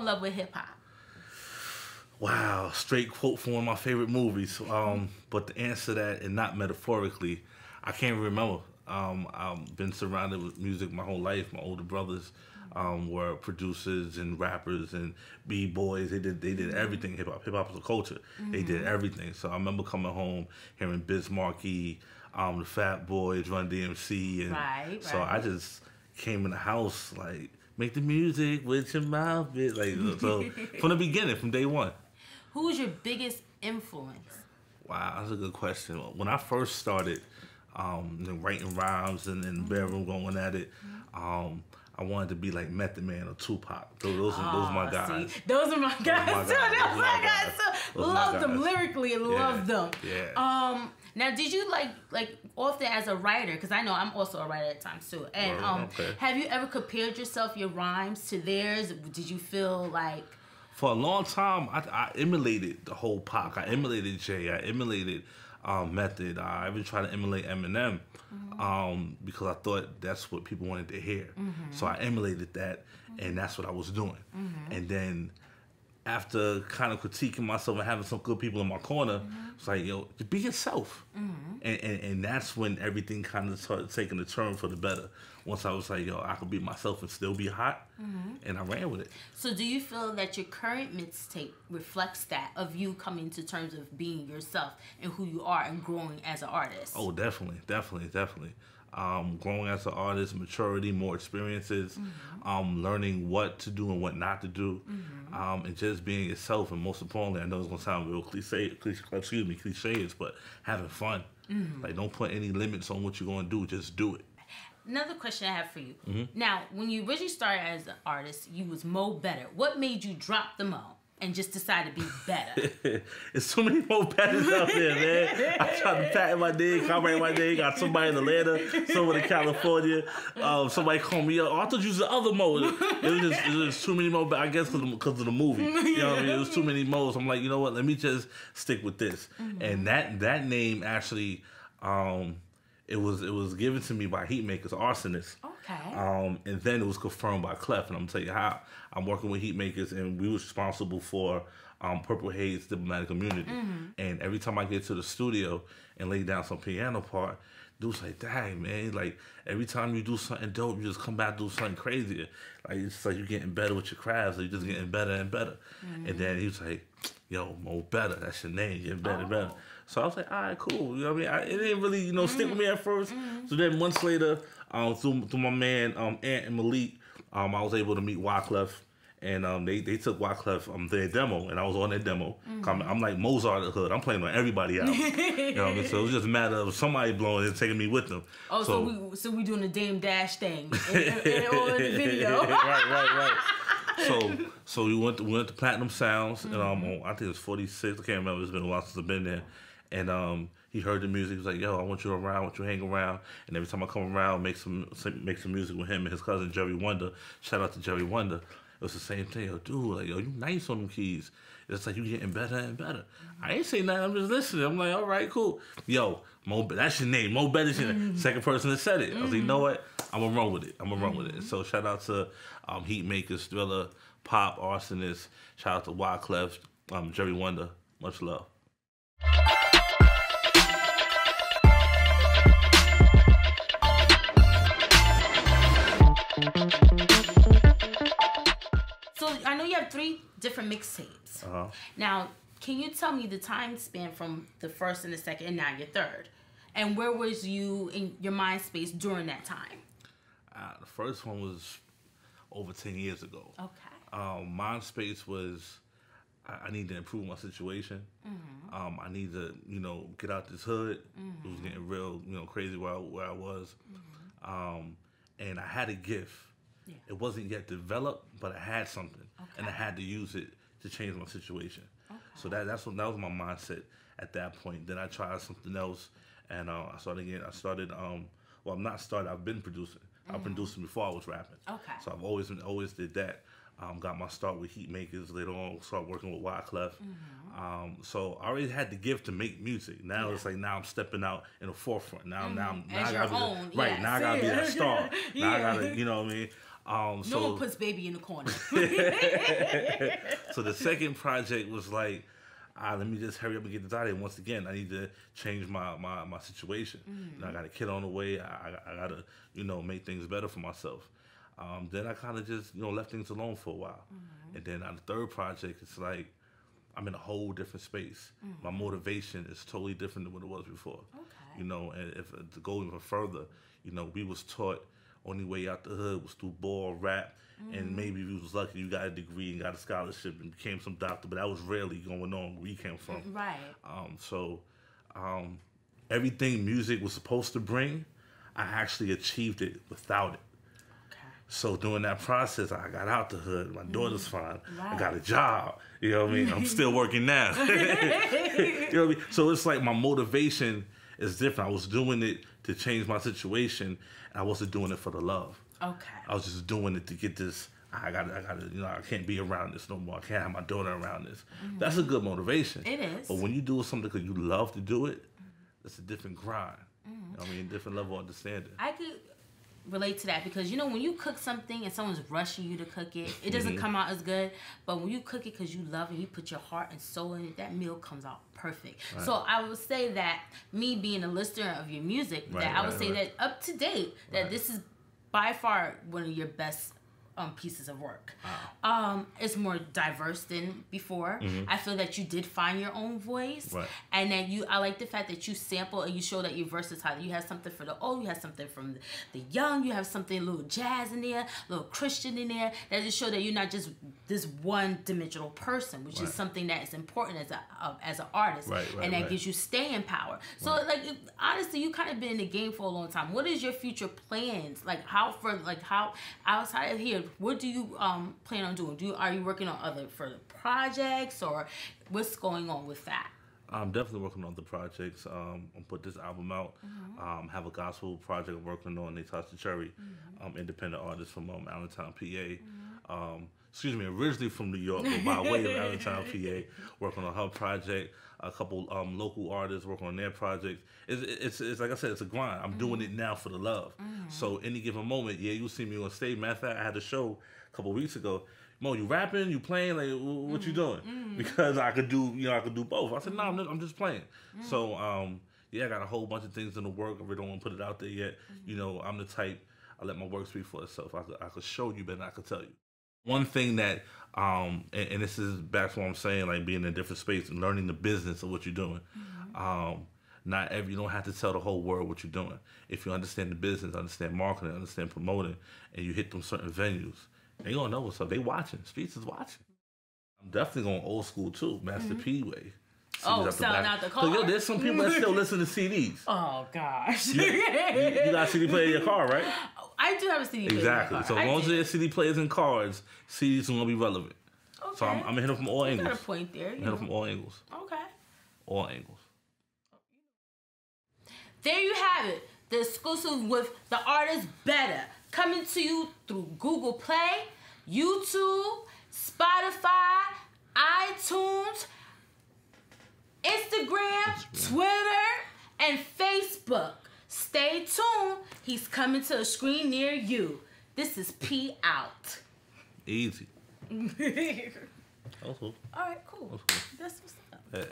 love with hip hop? Wow, straight quote from one of my favorite movies. But to answer that, and not metaphorically, I can't remember. I've been surrounded with music my whole life. My older brothers were producers and rappers and b-boys. They did everything. Hip hop is a culture. They did everything. So I remember coming home hearing Biz Markie, the Fat Boys, Run DMC, and so I just came in the house like, make the music with your mouth, bitch. Like, so from the beginning, from day one. Who was your biggest influence? Wow, that's a good question. When I first started writing rhymes and in the bedroom going at it, I wanted to be like Method Man or Tupac. Those are my guys. See, those are my guys too. Those are my guys too. Love them lyrically. Love them. Yeah. Now, did you like often as a writer? Because I know I'm also a writer at times too. And have you ever compared yourself, your rhymes, to theirs? Did you feel like? For a long time, I emulated the whole Pac. I emulated Jay. I emulated Method. I even tried to emulate Eminem because I thought that's what people wanted to hear. So I emulated that, and that's what I was doing. And then after kind of critiquing myself and having some good people in my corner, it's like, yo, be yourself. And that's when everything kind of started taking a turn for the better. Once I was like, yo, I could be myself and still be hot, and I ran with it. So do you feel that your current mixtape reflects that, of you coming to terms of being yourself and who you are and growing as an artist? Oh, definitely. Growing as an artist, maturity, more experiences, learning what to do and what not to do, and just being yourself. And most importantly, I know it's gonna sound real cliché, but having fun. Like, don't put any limits on what you're gonna do. Just do it. Another question I have for you. Now, when you originally started as an artist, you was Moe Betta. What made you drop the Moe and just decide to be Betta? It's too many Moe Bettas out there, man. I tried to patent my name, copyright my name. Got somebody in Atlanta, someone in California. Somebody called me up. Oh, I thought you was the other Moe. It was just too many Moe Bettas, I guess because of the movie. You know what I mean? It was too many Moes. I'm like, you know what? Let me just stick with this. And that name actually... It was given to me by Heatmakers, Arsonist. Okay. And then it was confirmed by Clef, and I'm gonna tell you how. I'm working with Heatmakers, and we was responsible for Purple Haze Diplomatic Immunity. And every time I get to the studio and lay down some piano part, dude's like, dang, man, like every time you do something dope, you just come back and do something crazier. Like, it's like you're getting better with your crafts, so you're just getting better and better. And then he was like, yo, Moe Betta, that's your name, you're better and better. So I was like, all right, cool. You know what I mean? It didn't really, stick with me at first. So then months later, through my man Ant and Malik, I was able to meet Wyclef, and they took Wyclef their demo, and I was on their demo. I'm like Mozart of the hood. I'm playing on everybody out. You know what I mean? So it was just a matter of somebody blowing and taking me with them. Oh, so we doing the Dame Dash thing in the video. Right. So we went to Platinum Sounds, and I think it was 46. I can't remember. It's been a while since I've been there. And he heard the music. He was like, yo, I want you around. I want you to hang around. And every time I come around, make some music with him and his cousin, Jerry Wonder. Shout out to Jerry Wonder. It was the same thing. Yo, dude, like, yo, you nice on them keys. It's like you getting better and better. I ain't saying nothing. I'm just listening. I'm like, all right, cool. Yo, Moe, that's your name. Moe Betta's your name. Second person that said it. I was like, you know what? I'm going to run with it. So shout out to Heatmakers, Thriller, Pop, Arsonist. Shout out to Wyclef, Jerry Wonder. Much love. So I know you have 3 different mixtapes. Now, can you tell me the time span from the first and the second, and now your third? And where was you in your mind space during that time? The first one was over 10 years ago. Okay. Mind space was, I need to improve my situation. I need to, get out this hood. It was getting real, crazy where I was. And I had a gift. Yeah. It wasn't yet developed, but I had something, and I had to use it to change my situation. So that was my mindset at that point. Then I tried something else, and I started again. I've been producing. I've been producing before I was rapping. Okay. So I've always did that. Got my start with Heatmakers. Later on, started working with Wyclef. So I already had the gift to make music. Now it's like I'm stepping out in the forefront. Now I gotta be that star. Now I gotta, you know what I mean. No one puts baby in the corner. So the second project was like, let me just hurry up and get this out of here. Once again, I need to change my situation. You know, I got a kid on the way. I got to, you know, make things better for myself. Then I kind of just, you know, left things alone for a while. And then on the third project, it's like I'm in a whole different space. My motivation is totally different than what it was before. Okay. You know, and if to go even further, you know, we was taught only way out the hood was through ball, rap, and maybe if you was lucky, you got a degree and got a scholarship and became some doctor, but that was rarely going on where you came from. Right. So everything music was supposed to bring, I actually achieved it without it. Okay. So during that process, I got out the hood. My daughter's fine. Right. I got a job. You know what I mean? I'm still working now. You know what I mean? So it's like my motivation is different. I was doing it to change my situation. I wasn't doing it for the love. Okay. I was just doing it to get this. I gotta, you know, I can't be around this no more. I can't have my daughter around this. That's a good motivation. It is. But when you do something because you love to do it, it's a different grind. You know what I mean, different level of understanding. I could relate to that because, you know, when you cook something and someone's rushing you to cook it, it doesn't come out as good. But when you cook it because you love it, you put your heart and soul in it, that meal comes out perfect. Right. So I would say that me being a listener of your music, that I would say that up to date, that this is by far one of your best pieces of work. Wow. It's more diverse than before. I feel that you did find your own voice, and that I like the fact that you sample and you show that you're versatile. You have something for the old, you have something from the young, you have something a little jazz in there, a little Christian in there. That just show that you're not just this one-dimensional person, which is something that is important as an artist, and that gives you staying power. So, like, honestly, you kind of been in the game for a long time. What is your future plans? Like, how outside of here? What do you plan on doing? Are you working on other further projects, or what's going on with that? I'm definitely working on the projects. I'll put this album out. Have a gospel project I'm working on. They Touch the Cherry, independent artist from Allentown, PA. Excuse me, originally from New York, but by way of Allentown, PA. Working on her project. A couple local artists working on their projects. It's like I said, it's a grind. I'm doing it now for the love. So any given moment, you'll see me on stage. Matter of fact, I had a show a couple weeks ago. Mo, you rapping? You playing? Like, what you doing? Because I could do both. I said, no, I'm just playing. So I got a whole bunch of things in the work. I really don't want to put it out there yet. You know, I'm the type, I let my work speak for itself. I could show you better than I could tell you. One thing that, and this is back to what I'm saying, like being in a different space and learning the business of what you're doing. You don't have to tell the whole world what you're doing. If you understand the business, understand marketing, understand promoting, and you hit them certain venues, they gonna know what's up. They watching. Streets is watching. I'm definitely going old school too, Master P way. Selling out the car. There's some people that still listen to CDs. Oh gosh. You got a CD player in your car, right? I do have a CD player. Exactly. So as long as there's CD players and cards, CDs are gonna be relevant. Okay. So I'm gonna hit them from all angles. Got a point there. Hit them from all angles. Okay. All angles. There you have it. The exclusive with the artist Betta, coming to you through Google Play, YouTube, Spotify, iTunes, Instagram, Twitter, and Facebook. Stay tuned. He's coming to a screen near you. This is P out. Easy. All right, cool. That's what's up. Yeah.